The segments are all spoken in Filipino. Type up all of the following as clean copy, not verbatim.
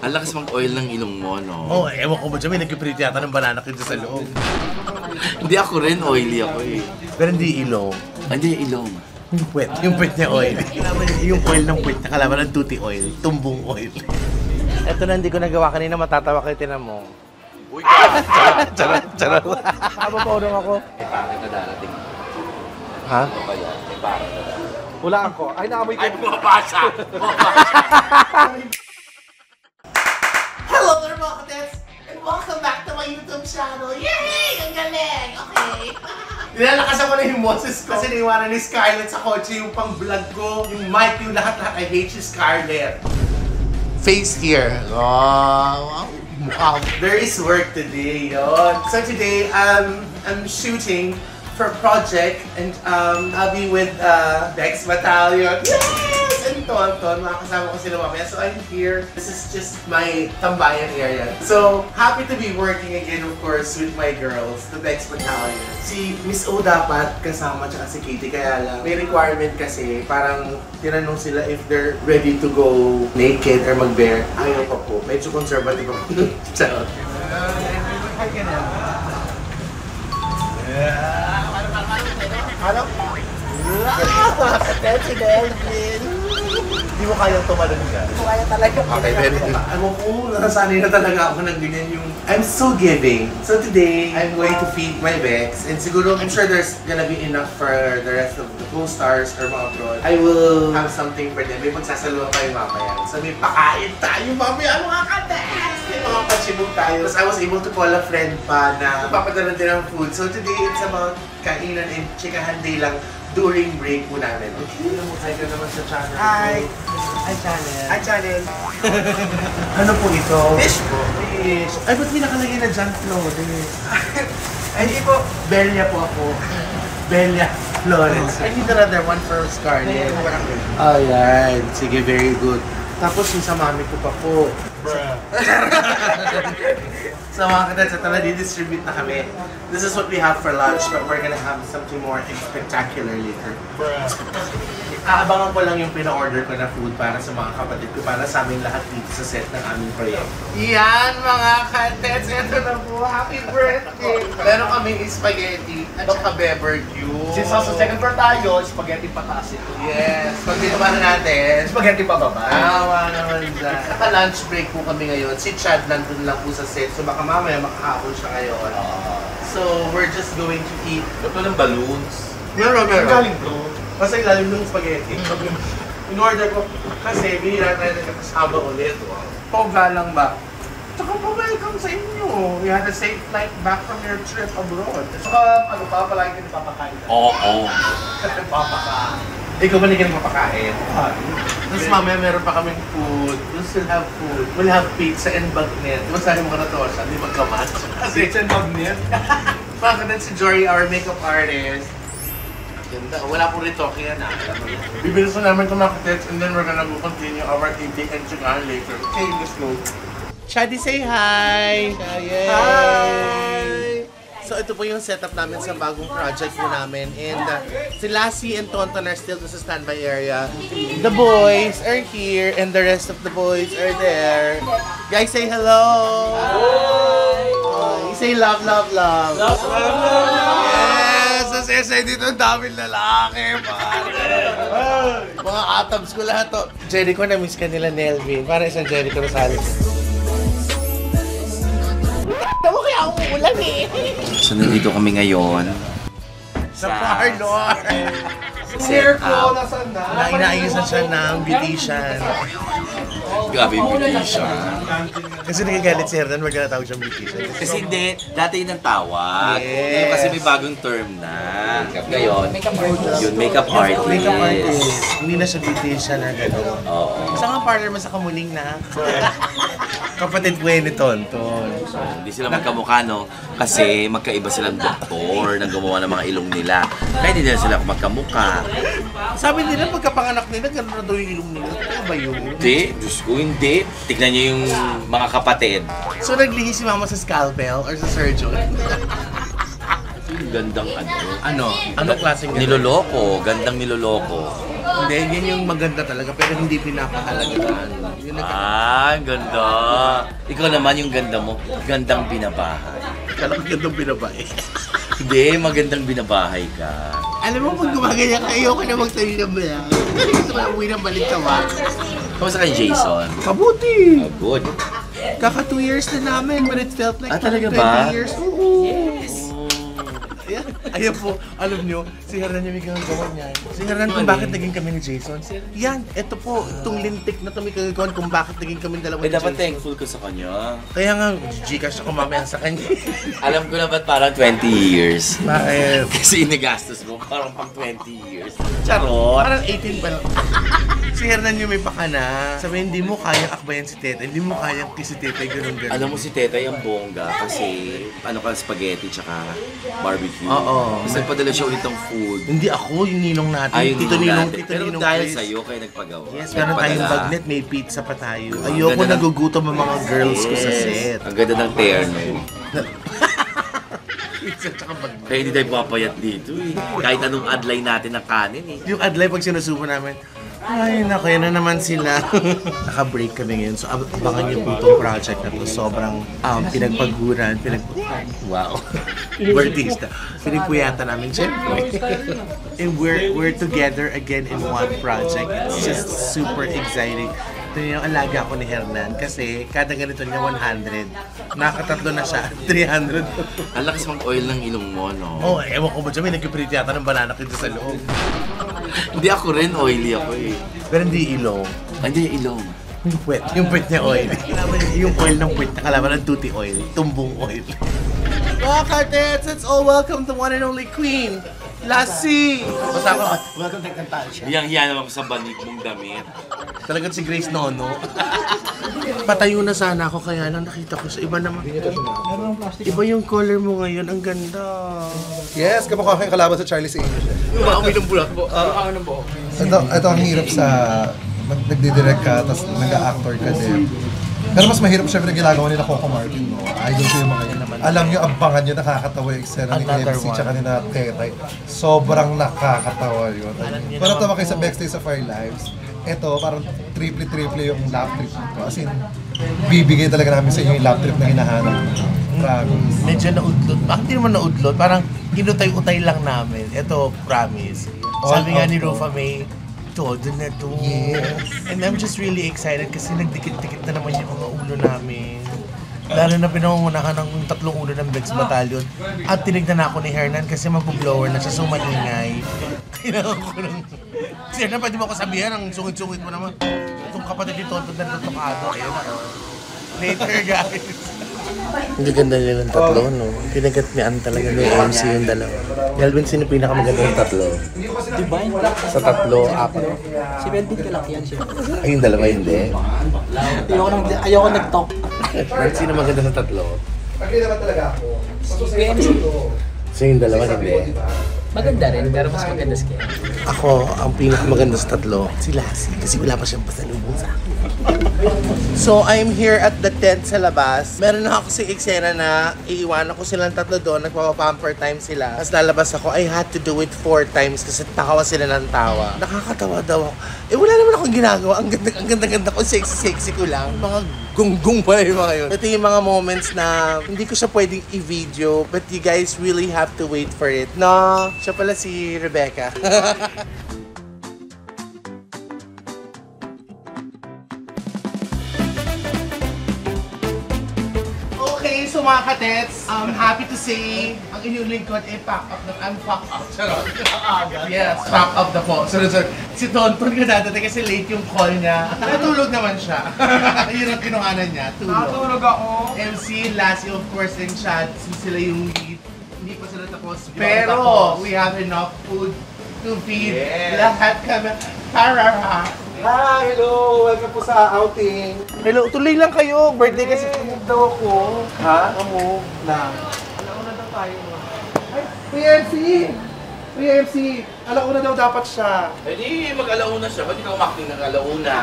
Ang lakas mag-oil ng ilong mo, no? Oo, ewan ko ba dyan, may nagpiprint yata ng banana cue sa loob. Hindi ako rin, oily ako eh. Pero hindi ilong. Hindi, ilong. Yung puwet niya oil. Yung oil ng puwet niya, kalaban ng tuti oil, tumbong oil. Eto na, hindi ko nagawa kanina, matatawa kayo, tinan mo. Uy, ka! Charot. Mapapaunong ako. May pangit na darating. Ha? Ano ba yan? May pangit na darating. Hulaan ko. Ay, nakamoy ko. Ay, bumabasa! Hello there mga katets! And welcome back to my YouTube channel! Yay! Ang galing! Okay! Nilalakasan ko na yung boses ko kasi niwanan ni Scarlett sa kotse yung pang-vlog ko, yung mic, yung lahat-lahat. I hate you, Scarlett. Face here. Oh, wow. There is work today, yun. So today, I'm shooting for a project and I'll be with Dex Battalion. Yes! And Tonton, makakasama ko sila mamaya. So I'm here. This is just my tambayan area. So happy to be working again, of course, with my girls, the Dex Battalion. Si Miss O dapat kasama tsaka si Katie, kaya lang may requirement kasi parang tinanong sila if they're ready to go naked or mag-bare. Ayaw pa po. Medyo conservative ako. Charot. Ano? Katets, Delvin! Hindi mo kayang tumalon dyan. Hindi ko kaya talaga. Okay, very good. Ano ko, nasanay na talaga ako ng ganyan yung... I'm so giving. So today, I'm going to feed my Bex. And siguro, I'm sure there's gonna be enough for the rest of the co-stars or mga prod. I will have something for them. May magsasaluhan tayo mamaya. So may pakain tayo mamaya mga katets! May mga pachibog tayo. Tapos I was able to call a friend pa na papadala din ng food. So today, it's about kainan and chikahan day lang during break po namin. Okay, hi ka naman sa channel. Hi! Hi, channel. Hi, channel. Ano po ito? Fish po. Fish. Ay, ba't may nakalagay na John Flores? Ay, hindi po. Belia po ako. Belia Flores. I need another one for Scarlett. Ayan. Sige, very good. Tapos yung sa mami ko pa po. So mga katets, ito na, di-distribute na kami. This is what we have for lunch, but we're gonna have something more spectacular later. Aabangan ko lang yung pina-order ko na food para sa mga kapatid ko, para sa aming lahat dito sa set ng aming proyekto. Yan mga katets, ito na po, happy birthday! Meron kaming spaghetti at saka barbecue. Since sa second floor tayo, spaghetti pataas ito. Yes, pag tinaman natin, Spaghetti pababa. tawa naman dyan. Naka-lunch break po kami ngayon. Si Chad nandun lang po sa set, so baka mamaya makahapon siya ngayon. So, we're just going to eat. Ba't walang balloons? Meron. Galing bro. Basta ilalim ng spaghetti. In-order ko, kasi bihira tayo nagkakasama ulit. Poga lang ba? Tsaka pa-welcome sa inyo. You had a safe flight back from your trip abroad. Saka ano pa, palagi ka napapakain. Oo. Napapakain. Ikaw ba naging mapakain? Tapos mamaya meron pa kaming food. We'll still have food. We'll have pizza and bagnet. Di ba sabi mo ka na to, sabi magkamatch. Kasi Kitchen magnet. bakit si Jory, our makeup artist. Ganda. Wala po rin talking yan. Bibilis na namin kumakatits and then we're gonna go continue our eating and chikahan later. Okay, let's go. Shadi, say hi! Hi! So ito po yung setup namin sa bagong project po namin. And si Lassie and Tonton are still sa standby area. The boys are here and the rest of the boys are there. Guys, say hello! Hi! Say love, love, love! Yes! Sa SSI dito, ang daming lalaki, mga atabs ko lahat to. Jericho, na-miss ka nila, Nelvin. Para isang Jericho Rosales. Tama kaya ako umulan eh. So nandito kami ngayon. Sa parlor! Hair ko, nasaan na? Inaayos na siya ng beautician. Grabe yung beautician. Kasi nagagalit si Hernan, wag na natawag siyang beautician. Kasi hindi, dati yun ang tawag. Yes. Ngayon kasi may bagong term na. Ngayon, yun, makeup artist. Makeup artist. Hindi na siya beautician na gano'n. Oo. Isa nga parlor mo sa Kamuning na. Kapatid ko ni Tonton. Hindi sila magkamukha, no? Kasi magkaiba silang doktor na gumawa ng mga ilong nila. Kaya hindi nila sila magkamukha. Sabi nila, pagkapanganak nila, gano'n na daw yung ilong nila. Kaya ba yun? Hindi, Diyos ko, hindi. Tignan niyo yung mga kapatid. So naglihi si mama sa scalpel or sa surgeon? Gandang ano. Anong klaseng gano'n? Niloloko, gandang niloloko. Hindi, yan yung maganda talaga pero hindi pinapahalagaan. Yun Ah, ganda. Ikaw naman yung ganda mo. Gandang binabahay. Kala ko gandang binabae. Hindi, magandang binabahay ka. Alam mo, pag gumaganyan ka, ayoko na magtayo ng bayan. Gusto ko na uwi ng balik-tawa. Kamusta kay Jason? Kabuti! Oh, good. Kaka 2 years na namin, but it felt like Talaga 20 ba? years. Oo. Ayan po, alam nyo, si Hernan yung may gagawin niyan. Si Hernan kung bakit naging kami ni Jason. Yan, eto po, itong lintik na ito may gagawin kung bakit naging kami dalawa Eh, ni dapat Jason. thankful ko sa kanya. Kaya nga, Gcash ako mamaya sa kanya. Alam ko na ba't parang 20 years? Bakit? Kasi inigastos mo parang pang 20 years. Charot! Parang 18 pa lang. Si Hernan yung may pakana. Sabi, hindi mo kayang akbayan si Tete. Hindi mo kayang kiss si Tete, ganun-ganun. Alam mo si Tetay ang bongga kasi ano ka, spaghetti tsaka barbecue. Oo. Tapos nagpadala siya ulit ng food. Hindi ako, yung ninong natin. Ay, Tito Ninong, natin. Tito Pero Ninong dahil Chris. sa'yo kayo nagpagawa. Yes, meron tayong Nagpadala. bagnet, may pizza pa tayo. Ayoko ganda ng- nagugutom ang mga girls ko sa set. Ang ganda ng terno. Pizza tsaka bagnet. Kaya hindi tayo papayat dito eh. Kahit anong adlay natin ng kanin eh. Yung adlay pag sinusubo namin, ay naku, yan na naman sila. Naka-break kami ngayon, so abangan niyo po itong project na to. Sobrang pinagpaguran, wow. Bartista. Pinagpuyatan namin, syempre. And we're together again in one project. It's just super exciting. Ito yung alaga ko ni Hernan kasi kada ganito niya 100. Nakatatlo na siya, 300. Ang lakas mag-oil ng ilong mo, no? Oh, ewan ko ba dyan, may nag-print yata ng banana dito sa loob. Hindi ako rin, oily ako eh. Pero hindi ilong. Hindi yung ilong. Yung puwet niya oil. Yung oil ng puwet na kalaban ng tuti oil. Tumbong oil. Mga kartets, let's all welcome the one and only queen, Lassie! Basta ako, welcome to Kantaan siya. Hiyang-hiya naman ko sa banig mong damit. Talagang si Grace Nono. Patayo na sana ako kaya lang nakita ko sa iba naman. Iba yung color mo ngayon, ang ganda. Yes, kamukha kayong kalaban sa Charlie's Angels. Umaamoy ng bulat po. Ito ang hirap sa nagdidirect ka, tapos nag-actor ka din. Pero mas mahirap syempre ginagawa nila Coco Martin, no? Idol ko yung mga yun. Alam nyo, abangan nyo, nakakatawa yung eksena ni Another MC one. tsaka ni Tetay. Sobrang nakakatawa yun. Pero tawa kayo sa Backstage of Our Lives. Ito, parang triple yung lap trip nito. As in, bibigay talaga namin sa inyo yung lap trip na hinahanap. Promise. Medyo naudlot. Bakit hindi naman naudlot? Parang inutay-utay lang namin. Ito, promise. Sabi nga ni Rufa May, todo na to. Yes. And I'm just really excited kasi nagdikit-dikit na naman yung mga ulo namin. Lalo na pinangungunahan ng 3 ulo ng Bex Battalion. At tinignan ako ni Hernan kasi mag-blower na siya, so maingay. Kailangan ko ng... Kasi Hernan, pwede mo ako sabihan, ang sungit-sungit mo naman. Itong kapatid ni Tonto na tutokado. Ayun na. Later, guys. Hindi ganda nila ng tatlo, no? Pinagkatmian talaga ni MC yung dalawa. Galvin, sino pinakamaganda ng tatlo? Divine. Sa tatlo, 4. Si Melvin Kalakian siya. Ay, yung dalawa hindi. Ayoko nag-talk. Kahit sino maganda sa tatlo? Agree naman talaga ako. Si MC. So yung dalawa hindi. Maganda rin, pero mas maganda si Ken. Ako, ang pinakamaganda sa tatlo, si Lassie. Kasi wala pa siyang pasalubong sa akin. So, I'm here at the tent sa labas. Meron na ako si eksena na iiwanan ko silang tatlo doon. Nagpapapamper time sila. Tapos lalabas ako, I had to do it 4 times kasi tawa sila ng tawa. Nakakatawa daw ako. Eh, wala naman akong ginagawa. Ang ganda ko, sexy ko lang. Mga gunggong pala yung mga yun. Ito yung mga moments na hindi ko siya pwedeng i-video, but you guys really have to wait for it. No, siya pala si Rebecca. Okay, so mga katets, I'm happy to say, ang inyong lingkod ay pack up na, I'm pack up. Charot. Yes, pack up na po. So, si Tonton ka dadating kasi late yung call niya. Natulog naman siya. Yun ang kinuhanan niya, tulog. Natulog ako. MC, Lassie, of course, and Chad, since sila yung lead. Hindi pa sila tapos. Pero, we have enough food to feed lahat kami. Parara. Hi, hello! Welcome po sa outing. Hello, tuloy lang kayo. Birthday kasi. Tumog daw ako. Ha? Tumog na. Alauna daw tayo. Ay, Kuya MC! Kuya MC! Alauna daw dapat siya. Eh di, mag-alauna siya. Ba't ikaw umakting ng alauna?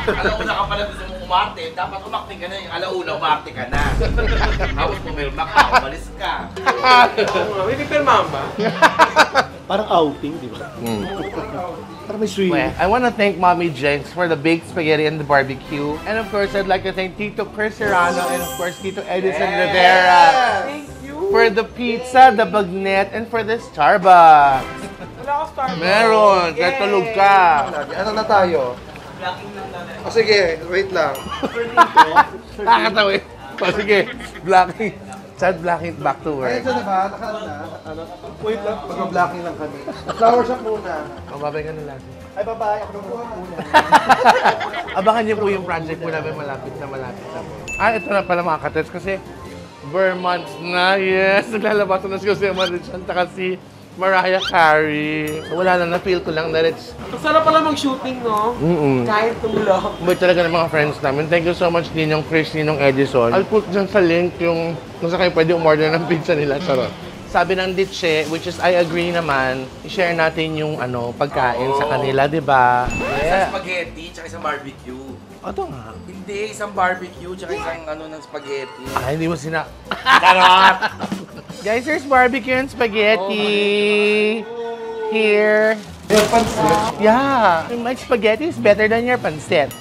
Alauna ka pala gusto mong umarte. Dapat umakting ka na yung alauna, umarte ka na. Tapos pumirma ka, umalis ka. May pipirmahan ba? Parang outing, di ba? Parang may swing. Well, I want to thank Mommy Jenks for the baked spaghetti and the barbecue. And of course, I'd like to thank Tito Chris Serrano and of course, Tito Edison Rivera. Thank you! For the pizza, the bagnet, and for the Starbucks. Wala ka Starbucks. Meron! Kahit tulog ka. Ano na tayo? O sige, wait lang. Nakakatawa eh. O sige, blocking. Sad blocking back to work. Ayun siya diba? Nakaano na? Wait lang, mag-blocking lang kami. Flower shop muna. Mababay ka na lang. Ay, babae, ako naman muna. Abangan niyo po yung project po namin malapit na po. Ito na pala mga katets kasi Vermont na, yes! Naglalabasan na si Jose Marichan at si Mariah Carey. So wala na, na-feel ko lang na it's... Ang sarap pala mag-shooting, no? Kahit tumulong. Bait talaga ng mga friends namin. Thank you so much din yung Chris, Ninong Edison. I'll put dyan sa link yung kung saan kayo pwede umorder ng pizza nila. Charot. Sabi ng Ditche, which is I agree naman, i-share natin yung pagkain sa kanila, di ba? Isang spaghetti, tsaka isang barbecue. Ito nga. Hindi, isang barbecue, tsaka isang ng spaghetti. Hindi mo Charot! Guys, there's barbecue and spaghetti here. Your pansit. Yeah, my spaghetti is better than your pancit.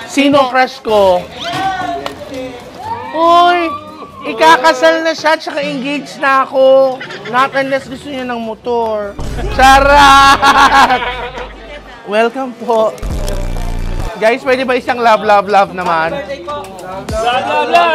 Sino crush ko? Uy! Ikakasal na siya, tsaka engaged na ako. Not unless gusto niya ng motor. Charot! Welcome po. Guys, pwede ba isang love, love, love naman? Love, love, love!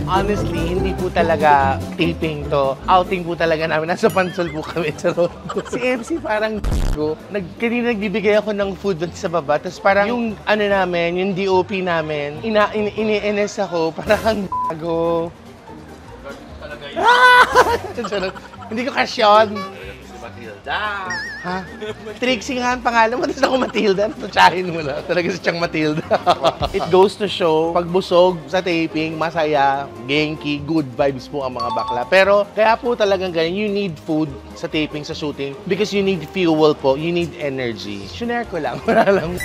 Honestly, hindi po talaga taping to. Outing po talaga namin. Nasa pansol po kami. Si MC parang kanina nagbibigay ako ng food doon sa baba. Tapos parang yung namin, yung DOP namin, ini-NS ako. Parang gago. Hindi ko kasyon. Matilda. Ha? Trixie nga ang pangalan mo, tapos ako Matilda. Tutsahin mo na. Talaga si Chang Matilda. It goes to show, pag busog sa taping, masaya, genki, good vibes po ang mga bakla. Pero kaya po talagang ganyan, you need food sa taping, sa shooting, because you need fuel po, you need energy. Shunare ko lang, wala lang.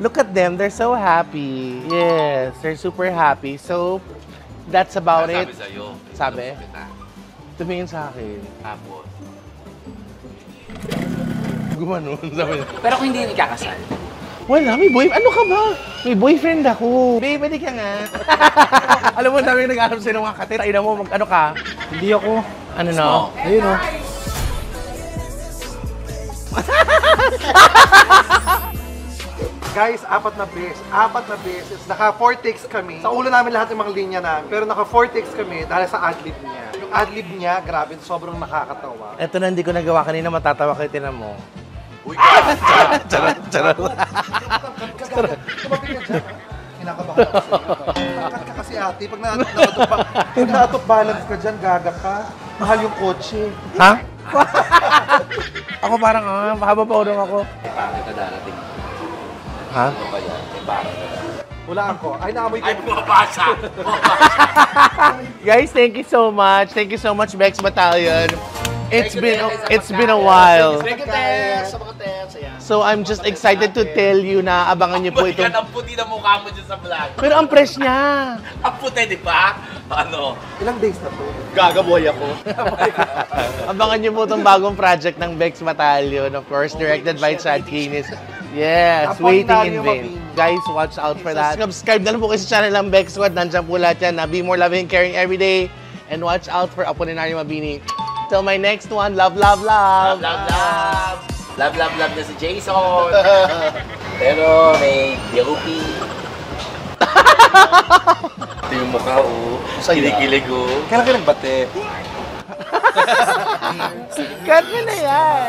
Look at them, they're so happy. Yes, they're super happy. So, that's about it. Sabi sa'yo. Sabi? Tumingin sa akin. Tapos. Gumanon, sabi niya. Pero kung hindi ikakasal. Wala, may boyfriend. Ano ka ba? May boyfriend ako. Babe, pwede ka nga. Alam mo, dami nag-aarap sa'yo ng mga katit. Ina mo, ano ka? Hindi ako. Ano na? Ayun o. Guys, apat na beses. Naka 4 takes kami. Sa ulo namin lahat yung mga linya namin. Pero naka 4 takes kami dahil sa adlib niya. Yung adlib niya, grabe, sobrang nakakatawa. Ito na hindi ko nagawa kanina, matatawa kayo, tinan mo. Uy, ka! Charot, charot. Tumabi ka dyan. Kinakabahan ka kasi. Kakat ka kasi ate. Pag na-out of balance ka dyan, gaga ka. Mahal yung kotse. Ha? Ako parang, mahaba pa udong ako. May pangit na darating. Ha? Ano ba yan? May pangit na darating. Wala ako. Ay, naamoy ko. Ay, bumabasa! Guys, thank you so much. Thank you so much, Bex Battalion. It's been a while. Thank you, Tess. Sa mga Tess. Ayan. So I'm just excited to tell you na abangan niyo po Yan itong... ang puti na mukha mo dyan sa vlog. Pero ang fresh niya. Ang puti, di ba? Ano? Ilang days na to? Gagaboy ako. Abangan niyo po itong bagong project ng Bex Battalion. Of course, directed by Chad Kinis. Yes, Waiting in Vain. Guys, watch out for that. Subscribe na lang po kayo sa channel ng Bex Squad. Nandiyan po lahat yan. Be more loving and caring every day. And watch out for Apolinario Mabini. Till my next one, love, love, love. Love, love, love! Love, love, love na si Jason! Pero may DOP. Ito yung mukha, oh. Kinikilig, oh. Kailan ka nagbate? Cut mo na yan.